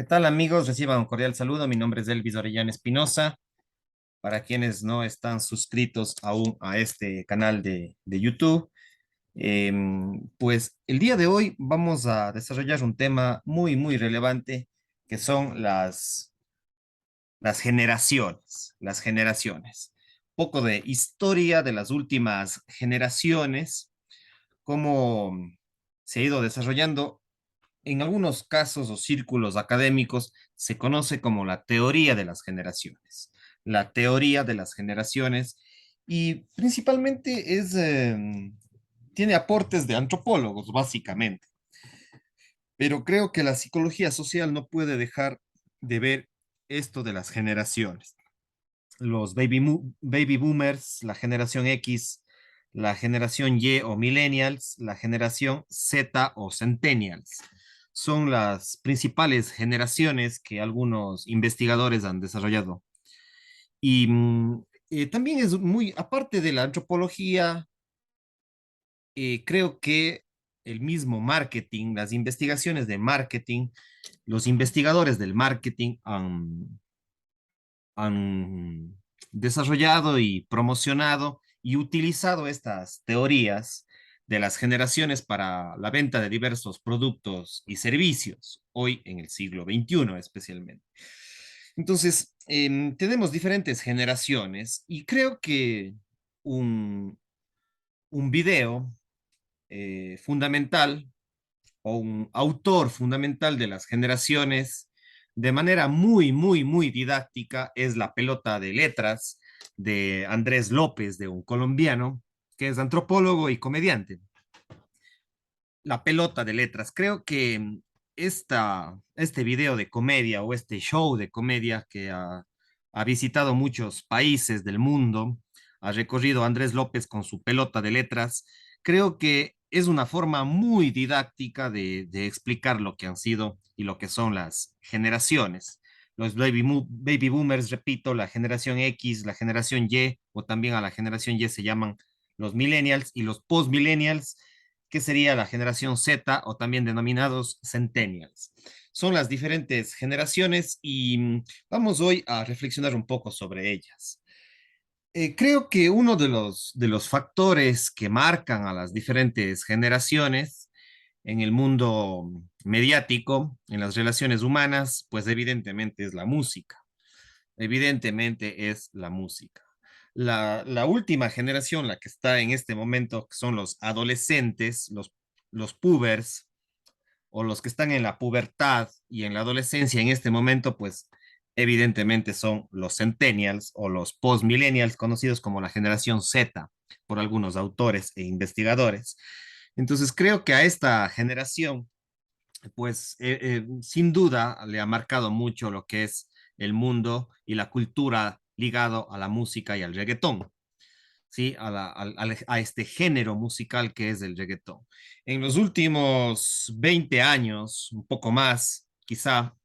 ¿Qué tal amigos? Reciban un cordial saludo. Mi nombre es Elvis Orellana Espinosa. Para quienes no están suscritos aún a este canal de YouTube, pues el día de hoy vamos a desarrollar un tema muy relevante que son las generaciones, las generaciones. Poco de historia de las últimas generaciones, cómo se ha ido desarrollando en algunos casos o círculos académicos se conoce como la teoría de las generaciones. La teoría de las generaciones y principalmente tiene aportes de antropólogos, básicamente. Pero creo que la psicología social no puede dejar de ver esto de las generaciones. Los baby boomers, la generación X, la generación Y o millennials, la generación Z o centennials. Son las principales generaciones que algunos investigadores han desarrollado. Y también es muy, aparte de la antropología, creo que el mismo marketing, las investigaciones de marketing, los investigadores del marketing han desarrollado y promocionado y utilizado estas teorías de las generaciones para la venta de diversos productos y servicios, hoy en el siglo XXI especialmente. Entonces, tenemos diferentes generaciones y creo que un, un video fundamental o un autor fundamental de las generaciones de manera muy didáctica es La pelota de letras de Andrés López, de un colombiano que es antropólogo y comediante. La pelota de letras. Creo que este video de comedia o este show de comedia que ha visitado muchos países del mundo, ha recorrido Andrés López con su pelota de letras, creo que es una forma muy didáctica de explicar lo que han sido y lo que son las generaciones. Los baby boomers, repito, la generación X, la generación Y, o también a la generación Y se llaman los millennials y los post-millennials, que sería la generación Z o también denominados centennials. Son las diferentes generaciones y vamos hoy a reflexionar un poco sobre ellas. Creo que uno de los factores que marcan a las diferentes generaciones en el mundo mediático, en las relaciones humanas, pues evidentemente es la música. Evidentemente es la música. La última generación, la que está en este momento, que son los adolescentes, los pubers o los que están en la pubertad y en la adolescencia en este momento, pues evidentemente son los centennials o los postmillennials, conocidos como la generación Z por algunos autores e investigadores. Entonces creo que a esta generación pues sin duda le ha marcado mucho lo que es el mundo y la cultura ligado a la música y al reggaetón, ¿sí? A este género musical que es el reggaetón. En los últimos 20 años, un poco más, quizá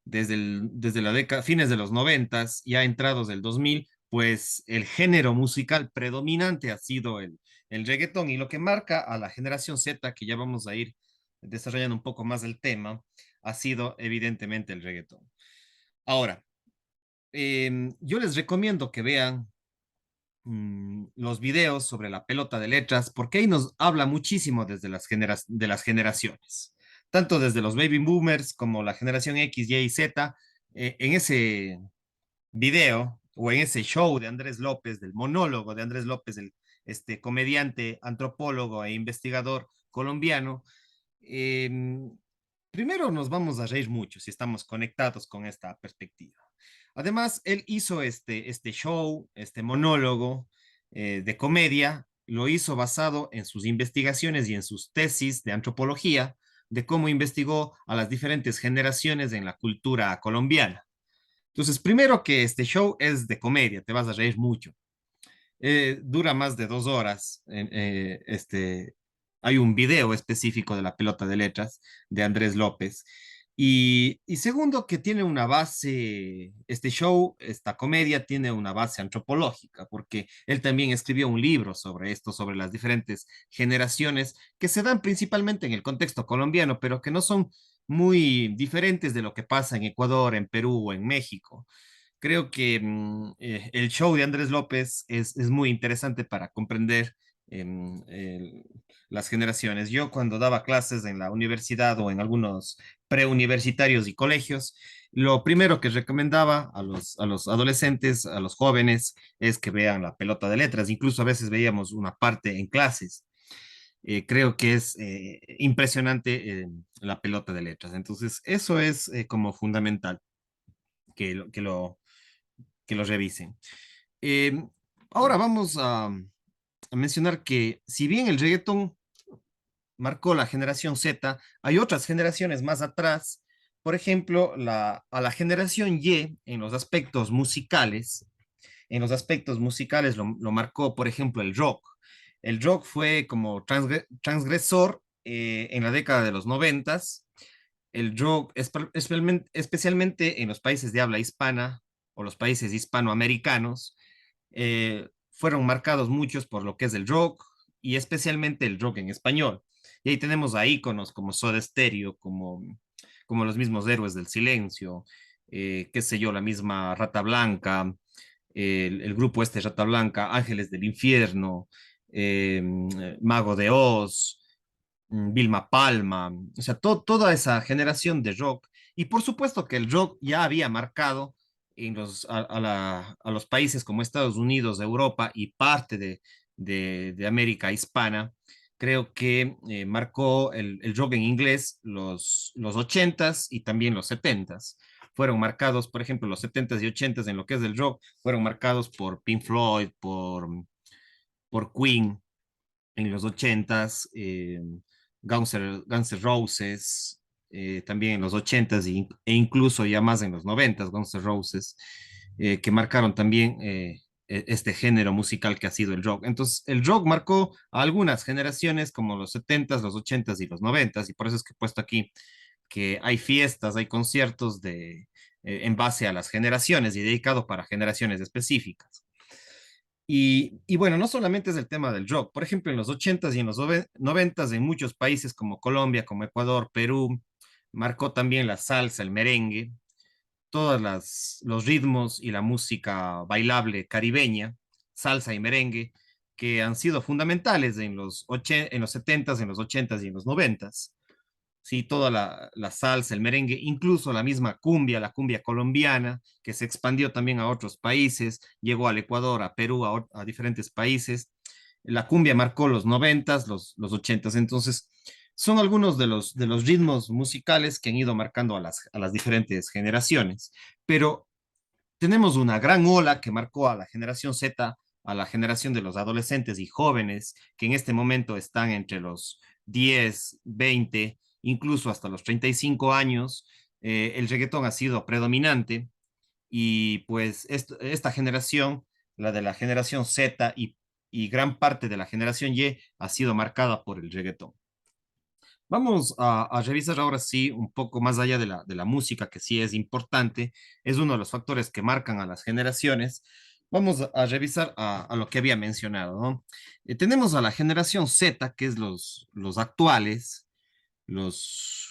desde la década, fines de los 90 ya entrados del 2000, pues el género musical predominante ha sido el reggaetón y lo que marca a la generación Z, que ya vamos a ir desarrollando un poco más el tema, ha sido evidentemente el reggaetón. Ahora, yo les recomiendo que vean los videos sobre la pelota de letras, porque ahí nos habla muchísimo desde de las generaciones, tanto desde los baby boomers como la generación X, Y y Z. En ese video o en ese show de Andrés López, del monólogo de Andrés López, este comediante, antropólogo e investigador colombiano, eh, primero nos vamos a reír mucho si estamos conectados con esta perspectiva. Además, él hizo este show, este monólogo de comedia, lo hizo basado en sus investigaciones y en sus tesis de antropología, de cómo investigó a las diferentes generaciones en la cultura colombiana. Entonces, primero que este show es de comedia, te vas a reír mucho. Dura más de 2 horas. Hay un video específico de la pelota de letras de Andrés López. Y segundo, que tiene una base, este show, esta comedia tiene una base antropológica, porque él también escribió un libro sobre esto, sobre las diferentes generaciones que se dan principalmente en el contexto colombiano, pero que no son muy diferentes de lo que pasa en Ecuador, en Perú o en México. Creo que el show de Andrés López es muy interesante para comprender em, el- las generaciones. Yo cuando daba clases en la universidad o en algunos preuniversitarios y colegios, lo primero que recomendaba a los adolescentes, a los jóvenes, es que vean la pelota de letras. Incluso a veces veíamos una parte en clases. Creo que es impresionante la pelota de letras. Entonces, eso es como fundamental que lo, que lo, que lo revisen. Eh, Ahora vamos a mencionar que si bien el reggaetón marcó la generación Z, hay otras generaciones más atrás, por ejemplo, a la generación Y en los aspectos musicales, lo marcó, por ejemplo, el rock. El rock fue como transgresor en la década de los noventas. El rock, especialmente en los países de habla hispana o los países hispanoamericanos, fueron marcados muchos por lo que es el rock y especialmente el rock en español. Y ahí tenemos a íconos como Soda Stereo, como los mismos Héroes del Silencio, qué sé yo, la misma Rata Blanca, el grupo este Rata Blanca, Ángeles del Infierno, eh, Mago de Oz, Vilma Palma, o sea, toda esa generación de rock. Y por supuesto que el rock ya había marcado a los países como Estados Unidos, Europa y parte de América hispana. Creo que marcó el rock en inglés los 80s y también los 70s. Fueron marcados, por ejemplo, los 70s y 80s en lo que es el rock, fueron marcados por Pink Floyd, por Queen, en los 80s, Guns N' Roses, también en los 80s e incluso ya más en los 90s, Guns N' Roses, que marcaron también este género musical que ha sido el rock. Entonces, el rock marcó a algunas generaciones como los 70s, los 80s y los 90s, y por eso es que he puesto aquí que hay fiestas, hay conciertos en base a las generaciones y dedicado para generaciones específicas. Y bueno, no solamente es el tema del rock. Por ejemplo, en los 80s y en los 90s, en muchos países como Colombia, como Ecuador, Perú, marcó también la salsa, el merengue, los ritmos y la música bailable caribeña, salsa y merengue, que han sido fundamentales en los 70s, en los 80s y en los 90s. Sí, toda la salsa, el merengue, incluso la misma cumbia, la cumbia colombiana, que se expandió también a otros países, llegó al Ecuador, a Perú, a diferentes países. La cumbia marcó los noventas, los ochentas, entonces son algunos de los ritmos musicales que han ido marcando a las diferentes generaciones, pero tenemos una gran ola que marcó a la generación Z, a la generación de los adolescentes y jóvenes, que en este momento están entre los 10, 20, incluso hasta los 35 años. El reggaetón ha sido predominante y pues esta generación, la de la generación Z y gran parte de la generación Y, ha sido marcada por el reggaetón. Vamos a revisar ahora sí un poco más allá de la música, que sí es importante, es uno de los factores que marcan a las generaciones. Vamos a revisar a lo que había mencionado, ¿no? Tenemos a la generación Z, que es los actuales, los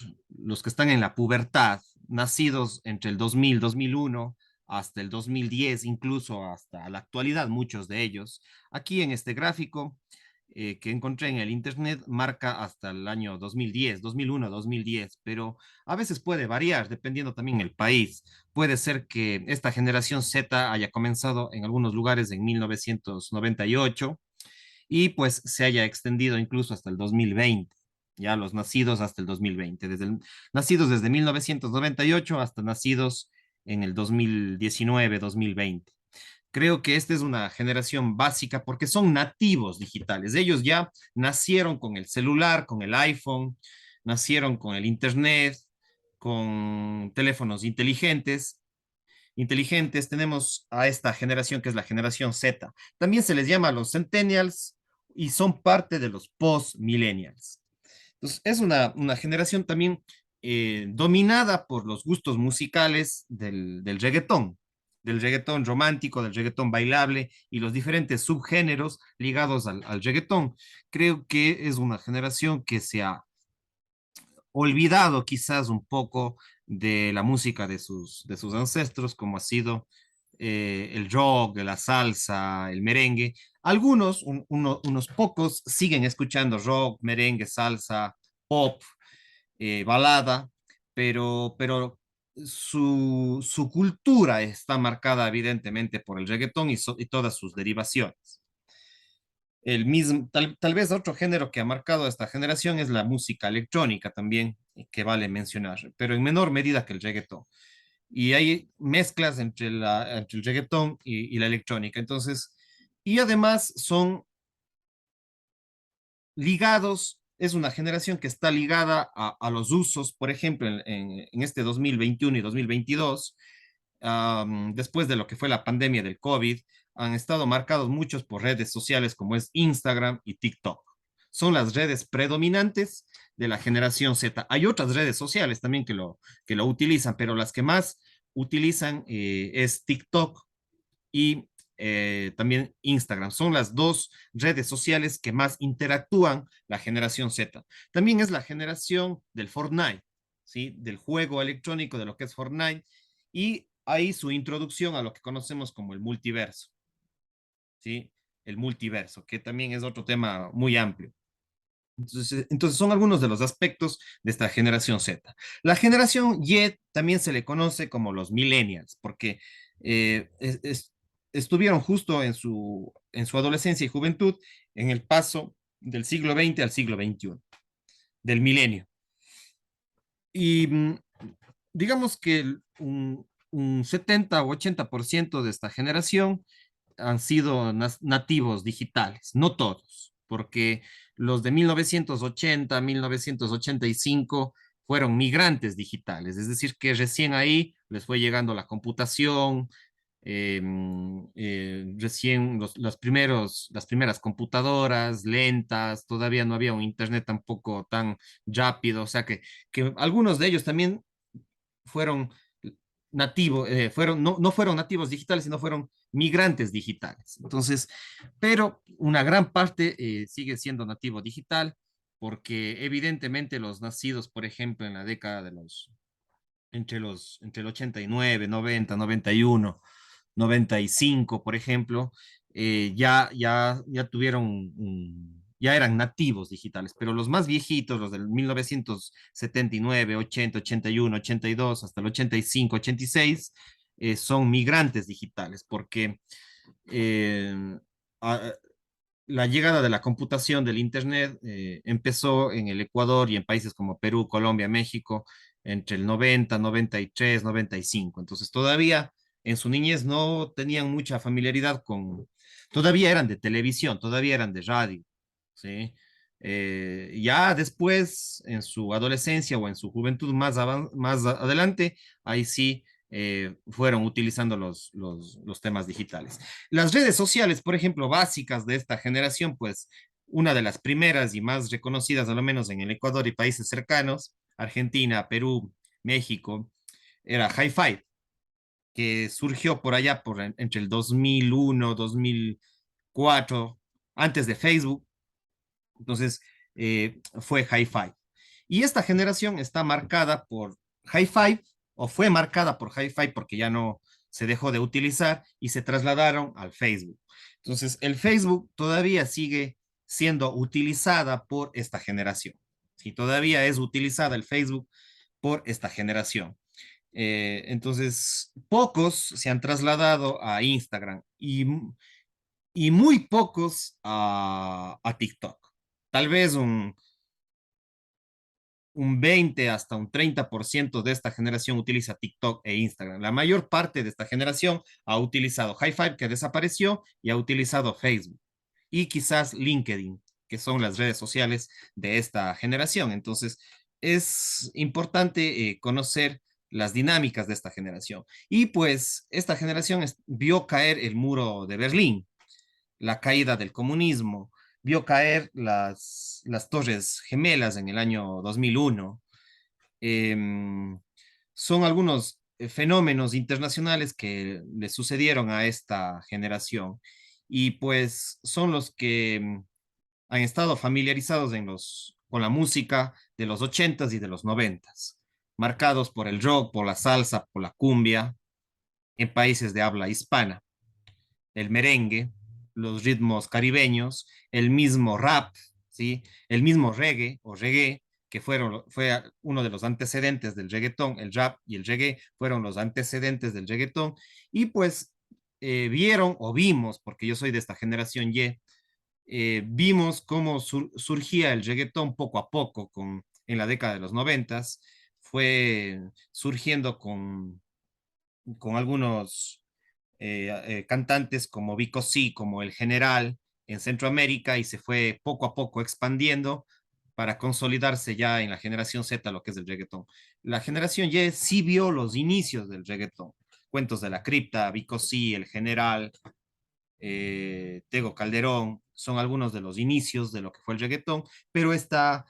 que están en la pubertad, nacidos entre el 2000, 2001 hasta el 2010, incluso hasta la actualidad, muchos de ellos. Aquí en este gráfico que encontré en el internet marca hasta el año 2010, 2001, 2010, pero a veces puede variar dependiendo también el país. Puede ser que esta generación Z haya comenzado en algunos lugares en 1998 y pues se haya extendido incluso hasta el 2020, ya los nacidos hasta el 2020, nacidos desde 1998 hasta nacidos en el 2019, 2020. Creo que esta es una generación básica porque son nativos digitales. Ellos ya nacieron con el celular, con el iPhone, nacieron con el Internet, con teléfonos inteligentes. Tenemos a esta generación que es la generación Z. También se les llama los centennials y son parte de los post-millennials. Entonces, es una generación también dominada por los gustos musicales del reggaetón romántico, del reggaetón bailable y los diferentes subgéneros ligados al reggaetón. Creo que es una generación que olvidado quizás un poco de la música de sus ancestros, como ha sido el rock, la salsa, el merengue. Algunos, unos pocos, siguen escuchando rock, merengue, salsa, pop, balada, pero su cultura está marcada evidentemente por el reggaetón y todas sus derivaciones. El mismo, tal vez otro género que ha marcado a esta generación es la música electrónica también, que vale mencionar, pero en menor medida que el reggaetón. Y hay mezclas entre, entre el reggaetón y la electrónica. Entonces, y además son ligados, es una generación que está ligada a los usos, por ejemplo, en este 2021 y 2022, después de lo que fue la pandemia del COVID, han estado marcados muchos por redes sociales como es Instagram y TikTok. Son las redes predominantes de la generación Z. Hay otras redes sociales también que lo utilizan, pero las que más utilizan es TikTok y también Instagram. Son las dos redes sociales que más interactúan la generación Z. También es la generación del Fortnite, ¿sí? Del juego electrónico, de lo que es Fortnite, y ahí su introducción a lo que conocemos como el multiverso, ¿sí? El multiverso, que también es otro tema muy amplio. Entonces, son algunos de los aspectos de esta generación Z. La generación Y también se le conoce como los millennials, porque eh, es- es- estuvieron justo en su adolescencia y juventud en el paso del siglo XX al siglo XXI, del milenio. Y digamos que un 70 o 80% de esta generación han sido nativos digitales, no todos, porque los de 1980, 1985 fueron migrantes digitales, es decir, que recién ahí les fue llegando la computación, recién las primeras computadoras lentas, todavía no había un internet tampoco tan rápido, o sea que algunos de ellos también fueron nativos, no fueron nativos digitales, sino fueron migrantes digitales. Entonces, pero una gran parte sigue siendo nativo digital, porque evidentemente los nacidos, por ejemplo, en la década de entre el 89, 90, 91, 95, por ejemplo, ya tuvieron, ya eran nativos digitales, pero los más viejitos, los del 1979, 80, 81, 82, hasta el 85, 86, son migrantes digitales, porque eh, a- la llegada de la computación, del Internet, empezó en el Ecuador y en países como Perú, Colombia, México, entre el 90, 93, 95. Entonces, todavía en su niñez no tenían mucha familiaridad todavía eran de televisión, todavía eran de radio, ¿sí? Ya después, en su adolescencia o en su juventud más adelante, ahí sí fueron utilizando los temas digitales. Las redes sociales, por ejemplo, básicas de esta generación, pues una de las primeras y más reconocidas, al menos en el Ecuador y países cercanos, Argentina, Perú, México, era Hi-Fi, que surgió por allá entre el 2001, 2004, antes de Facebook. Entonces, fue Hi-Fi. Y esta generación está marcada por Hi-Fi, o fue marcada por Hi-Fi porque ya no se dejó de utilizar y se trasladaron al Facebook. Entonces, el Facebook todavía sigue siendo utilizada por esta generación. Sí, todavía es utilizada el Facebook por esta generación. Entonces, pocos se han trasladado a Instagram y muy pocos a TikTok. Tal vez un 20 hasta un 30% de esta generación utiliza TikTok e Instagram. La mayor parte de esta generación ha utilizado Hi5, que desapareció, y ha utilizado Facebook. Y quizás LinkedIn, que son las redes sociales de esta generación. Entonces, es importante conocer las dinámicas de esta generación. Y pues esta generación vio caer el muro de Berlín, la caída del comunismo, vio caer las Torres Gemelas en el año 2001. Son algunos fenómenos internacionales que le sucedieron a esta generación y pues son los que han estado familiarizados con la música de los ochentas y de los noventas, marcados por el rock, por la salsa, por la cumbia, en países de habla hispana, el merengue, los ritmos caribeños, el mismo rap, ¿sí? El mismo reggae o reggae, que fue uno de los antecedentes del reggaetón, el rap y el reggae fueron los antecedentes del reggaetón, y pues vieron o vimos, porque yo soy de esta generación Y, vimos cómo surgía el reggaetón poco a poco en la década de los noventas, fue surgiendo con algunos cantantes como Vico C, como El General en Centroamérica, y se fue poco a poco expandiendo para consolidarse ya en la generación Z lo que es el reggaetón. La generación Y sí vio los inicios del reggaetón. Cuentos de la Cripta, Vico C, El General, Tego Calderón, son algunos de los inicios de lo que fue el reggaetón, pero esta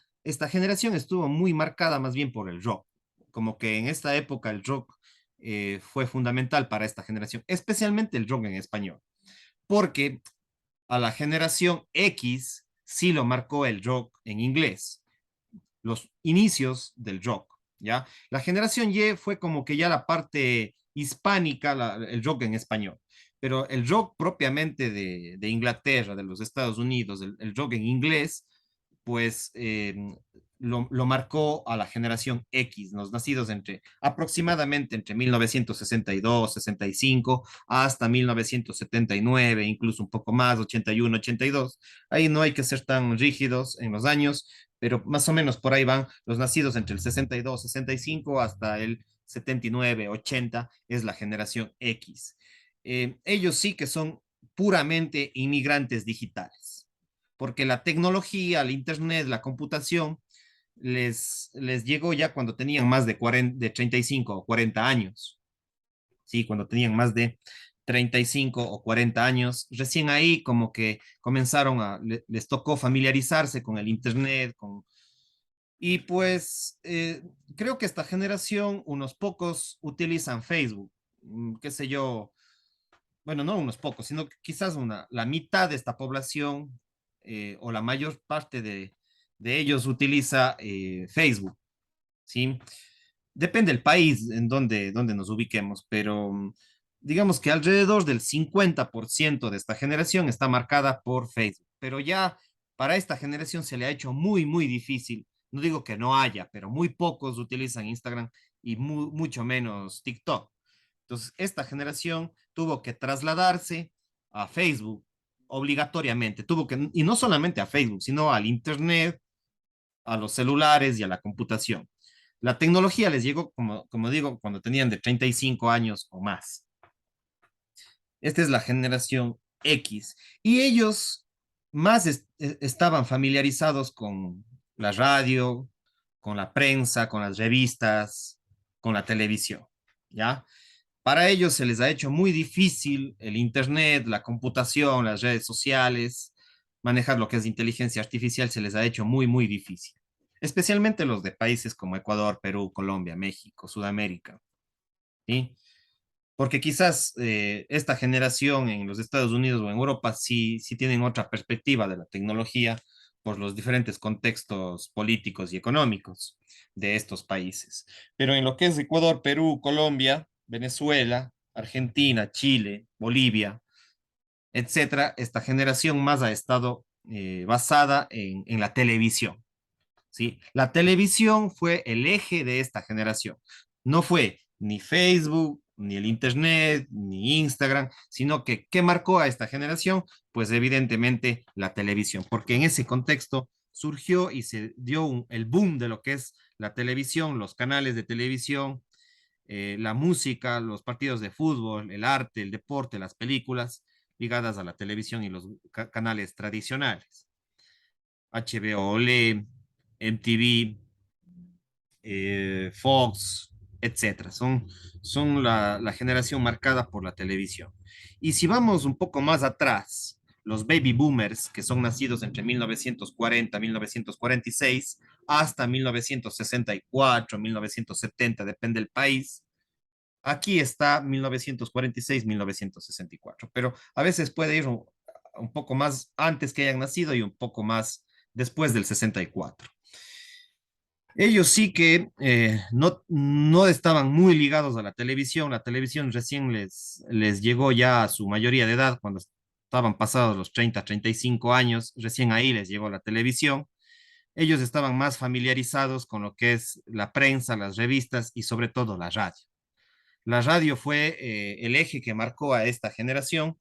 generación estuvo muy marcada más bien por el rock, como que en esta época el rock fue fundamental para esta generación, especialmente el rock en español, porque a la generación X sí lo marcó el rock en inglés, los inicios del rock, ¿ya? La generación Y fue como que ya la parte hispánica, el rock en español, pero el rock propiamente de Inglaterra, de los Estados Unidos, el rock en inglés, pues lo marcó a la generación X, los nacidos aproximadamente entre 1962, 65 hasta 1979, incluso un poco más, 81, 82. Ahí no hay que ser tan rígidos en los años, pero más o menos por ahí van los nacidos entre el 62, 65 hasta el 79, 80, es la generación X. Ellos sí que son puramente inmigrantes digitales, porque la tecnología, el Internet, la computación, les llegó ya cuando tenían más de, 40, de 35 o 40 años, ¿sí? Cuando tenían más de 35 o 40 años, recién ahí como que comenzaron les tocó familiarizarse con el Internet, y pues creo que esta generación, unos pocos utilizan Facebook, qué sé yo, bueno, no unos pocos, sino que quizás la mitad de esta población o la mayor parte de ellos utiliza Facebook, ¿sí? Depende del país en donde nos ubiquemos, pero digamos que alrededor del 50% de esta generación está marcada por Facebook, pero ya para esta generación se le ha hecho muy, muy difícil. No digo que no haya, pero muy pocos utilizan Instagram y mucho menos TikTok. Entonces, esta generación tuvo que trasladarse a Facebook obligatoriamente, y no solamente a Facebook, sino al Internet, a los celulares y a la computación. La tecnología les llegó, como digo, cuando tenían de 35 años o más. Esta es la generación X. Y ellos más estaban familiarizados con la radio, con la prensa, con las revistas, con la televisión, ¿ya? Para ellos se les ha hecho muy difícil el Internet, la computación, las redes sociales, manejar lo que es inteligencia artificial se les ha hecho muy, muy difícil. Especialmente los de países como Ecuador, Perú, Colombia, México, Sudamérica, ¿sí? Porque quizás esta generación en los Estados Unidos o en Europa sí tienen otra perspectiva de la tecnología por los diferentes contextos políticos y económicos de estos países. Pero en lo que es Ecuador, Perú, Colombia, Venezuela, Argentina, Chile, Bolivia, etcétera, esta generación más ha estado basada en la televisión. ¿Sí? La televisión fue el eje de esta generación. No fue ni Facebook, ni el Internet, ni Instagram, sino que ¿qué marcó a esta generación? Pues evidentemente la televisión, porque en ese contexto surgió y se dio el boom de lo que es la televisión, los canales de televisión, la música, los partidos de fútbol, el arte, el deporte, las películas ligadas a la televisión y los canales tradicionales. HBO Ole, MTV, Fox, etcétera. Son la generación marcada por la televisión. Y si vamos un poco más atrás, los baby boomers, que son nacidos entre 1940 y 1946 hasta 1964, 1970, depende del país. Aquí está 1946, 1964, pero a veces puede ir un poco más antes que hayan nacido y un poco más después del 64. Ellos sí que no estaban muy ligados a la televisión recién les llegó ya a su mayoría de edad, cuando estaban pasados los 30, 35 años, recién ahí les llegó la televisión. Ellos estaban más familiarizados con lo que es la prensa, las revistas y sobre todo la radio. La radio fue el eje que marcó a esta generación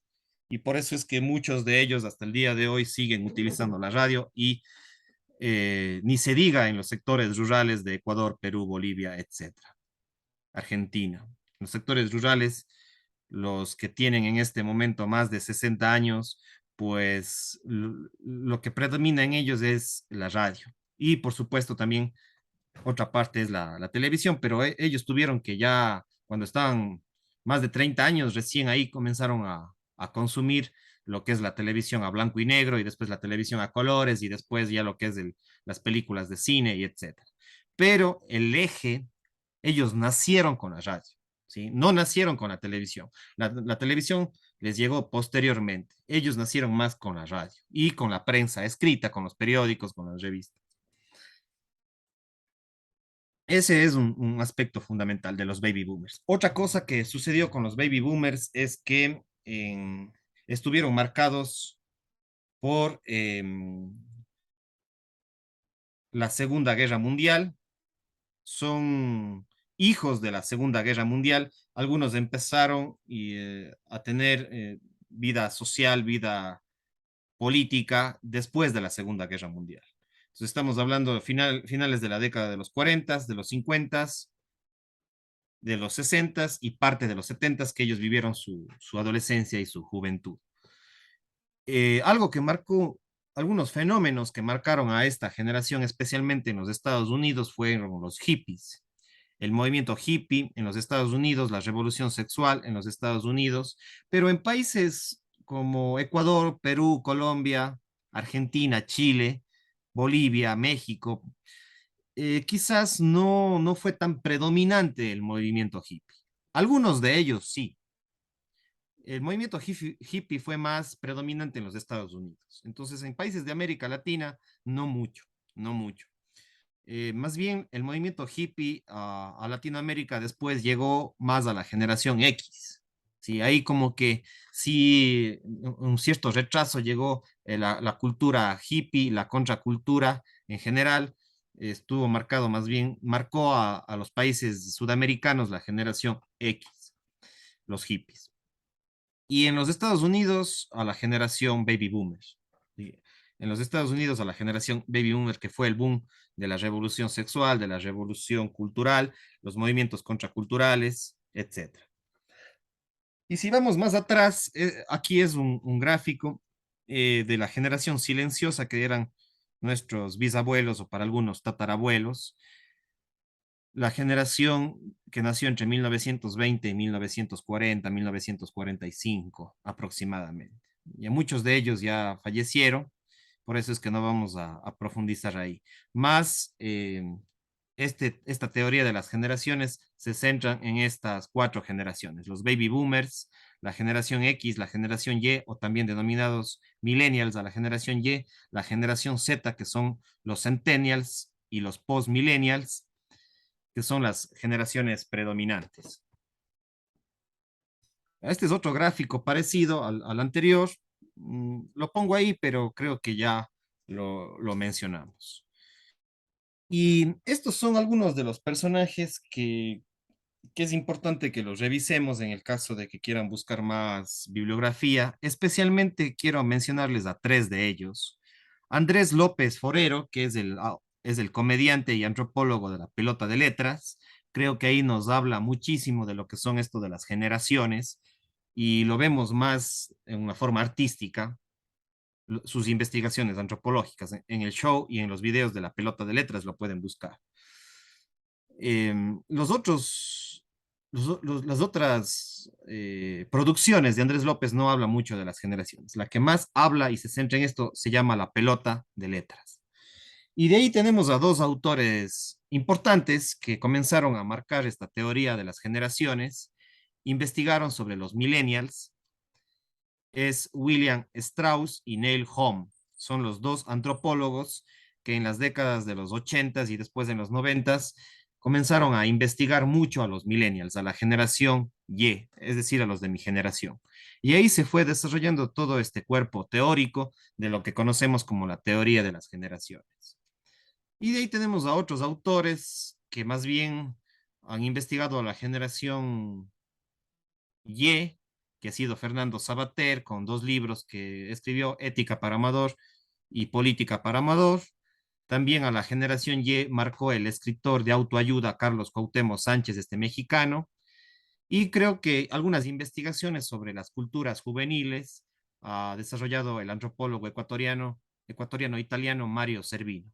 y por eso es que muchos de ellos hasta el día de hoy siguen utilizando la radio y ni se diga en los sectores rurales de Ecuador, Perú, Bolivia, etcétera, Argentina. Los sectores rurales, los que tienen en este momento más de 60 años, pues lo que predomina en ellos es la radio. Y por supuesto también otra parte es la televisión, pero ellos tuvieron que ya, cuando estaban más de 30 años, recién ahí comenzaron a consumir lo que es la televisión a blanco y negro y después la televisión a colores y después ya lo que es las películas de cine y etcétera. Pero el eje, ellos nacieron con la radio, ¿sí? No nacieron con la televisión. La televisión les llegó posteriormente. Ellos nacieron más con la radio y con la prensa escrita, con los periódicos, con las revistas. Ese es un aspecto fundamental de los baby boomers. Otra cosa que sucedió con los baby boomers es que estuvieron marcados por la Segunda Guerra Mundial, son hijos de la Segunda Guerra Mundial. Algunos empezaron a tener vida social, vida política después de la Segunda Guerra Mundial. Entonces estamos hablando de finales de la década de los 40, de los 50, de los 60 y parte de los 70 que ellos vivieron su adolescencia y su juventud. Algo que marcó, algunos fenómenos que marcaron a esta generación, especialmente en los Estados Unidos, fueron los hippies. El movimiento hippie en los Estados Unidos, la revolución sexual en los Estados Unidos, pero en países como Ecuador, Perú, Colombia, Argentina, Chile, Bolivia, México, quizás no fue tan predominante el movimiento hippie. Algunos de ellos sí. El movimiento hippie fue más predominante en los Estados Unidos. Entonces, en países de América Latina, no mucho, no mucho. Más bien, el movimiento hippie a Latinoamérica después llegó más a la generación X. Sí, ahí como que sí, un cierto retraso llegó la cultura hippie, la contracultura en general, estuvo marcado más bien, marcó a los países sudamericanos la generación X, los hippies. Y en los Estados Unidos a la generación baby boomers. ¿Sí? En los Estados Unidos a la generación baby boomer, que fue el boom de la revolución sexual, de la revolución cultural, los movimientos contraculturales, etcétera. Y si vamos más atrás, aquí es un gráfico de la generación silenciosa que eran nuestros bisabuelos o para algunos tatarabuelos, la generación que nació entre 1920 y 1940, 1945 aproximadamente. Y muchos de ellos ya fallecieron, por eso es que no vamos a profundizar ahí. Más, esta teoría de las generaciones se centra en estas cuatro generaciones, los baby boomers, la generación X, la generación Y, o también denominados millennials a la generación Y, la generación Z, que son los centennials y los post-millennials, que son las generaciones predominantes. Este es otro gráfico parecido al anterior. Lo pongo ahí, pero creo que ya lo mencionamos. Y estos son algunos de los personajes que es importante que los revisemos en el caso de que quieran buscar más bibliografía. Especialmente quiero mencionarles a tres de ellos. Andrés López Forero, que es el comediante y antropólogo de la pelota de letras. Creo que ahí nos habla muchísimo de lo que son esto de las generaciones y lo vemos más en una forma artística, sus investigaciones antropológicas en el show y en los videos de la pelota de letras lo pueden buscar. Los otros, las otras producciones de Andrés López no habla mucho de las generaciones. La que más habla y se centra en esto se llama La pelota de letras. Y de ahí tenemos a dos autores importantes que comenzaron a marcar esta teoría de las generaciones, investigaron sobre los millennials, es William Strauss y Neil Home. Son los dos antropólogos que en las décadas de los 80 y después en los 90 comenzaron a investigar mucho a los millennials, a la generación Y, es decir, a los de mi generación. Y ahí se fue desarrollando todo este cuerpo teórico de lo que conocemos como la teoría de las generaciones. Y de ahí tenemos a otros autores que más bien han investigado a la generación Y, que ha sido Fernando Sabater, con dos libros que escribió, Ética para Amador y Política para Amador. También a la generación Y marcó el escritor de autoayuda Carlos Cuauhtémoc Sánchez, este mexicano. Y creo que algunas investigaciones sobre las culturas juveniles ha desarrollado el antropólogo ecuatoriano-italiano Mario Servino.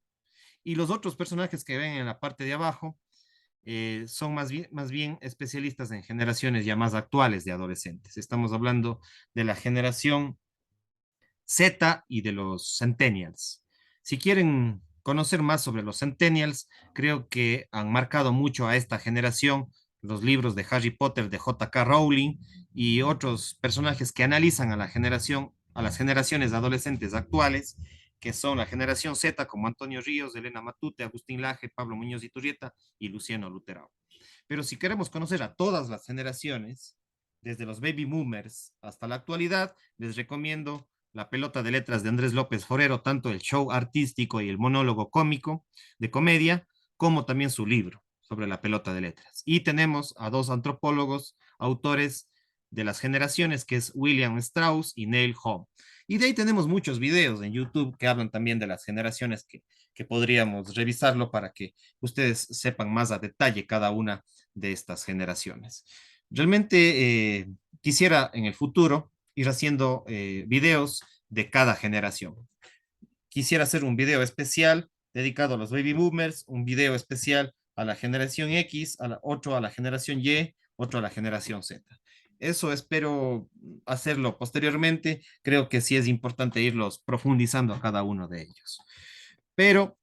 Y los otros personajes que ven en la parte de abajo son más bien especialistas en generaciones ya más actuales de adolescentes. Estamos hablando de la generación Z y de los Centennials. Si quieren conocer más sobre los Centennials, creo que han marcado mucho a esta generación los libros de Harry Potter de J.K. Rowling y otros personajes que analizan a la generación, a las generaciones adolescentes actuales, que son la generación Z, como Antonio Ríos, Elena Matute, Agustín Laje, Pablo Muñoz Iturrieta y Luciano Lutero. Pero si queremos conocer a todas las generaciones, desde los baby boomers hasta la actualidad, les recomiendo La pelota de letras de Andrés López Forero, tanto el show artístico y el monólogo cómico de comedia, como también su libro sobre la pelota de letras. Y tenemos a dos antropólogos, autores de las generaciones, que es William Strauss y Neil Home. Y de ahí tenemos muchos videos en YouTube que hablan también de las generaciones que podríamos revisarlo para que ustedes sepan más a detalle cada una de estas generaciones. Realmente quisiera en el futuro ir haciendo videos de cada generación. Quisiera hacer un video especial dedicado a los baby boomers, un video especial a la generación X, otro a la generación Y, otro a la generación Z. Eso espero hacerlo posteriormente. Creo que sí es importante irlos profundizando a cada uno de ellos. Pero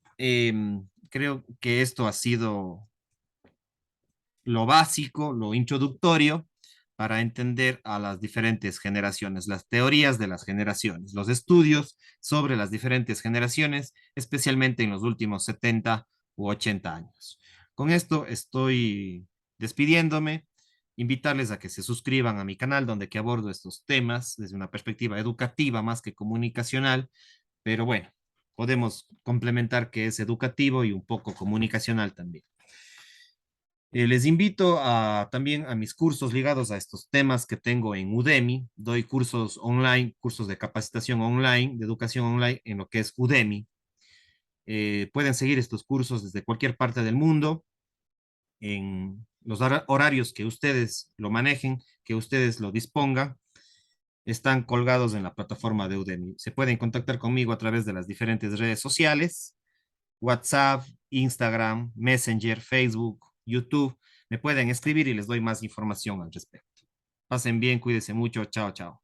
creo que esto ha sido lo básico, lo introductorio para entender a las diferentes generaciones, las teorías de las generaciones, los estudios sobre las diferentes generaciones, especialmente en los últimos 70 u 80 años. Con esto estoy despidiéndome, invitarles a que se suscriban a mi canal donde que abordo estos temas desde una perspectiva educativa más que comunicacional, pero bueno, podemos complementar que es educativo y un poco comunicacional también. Les invito también a mis cursos ligados a estos temas que tengo en Udemy. Doy cursos online, cursos de capacitación online, de educación online en lo que es Udemy. Pueden seguir estos cursos desde cualquier parte del mundo en los horarios que ustedes lo manejen, que ustedes lo dispongan. Están colgados en la plataforma de Udemy. Se pueden contactar conmigo a través de las diferentes redes sociales, WhatsApp, Instagram, Messenger, Facebook, YouTube. Me pueden escribir y les doy más información al respecto. Pasen bien, cuídense mucho. Chao, chao.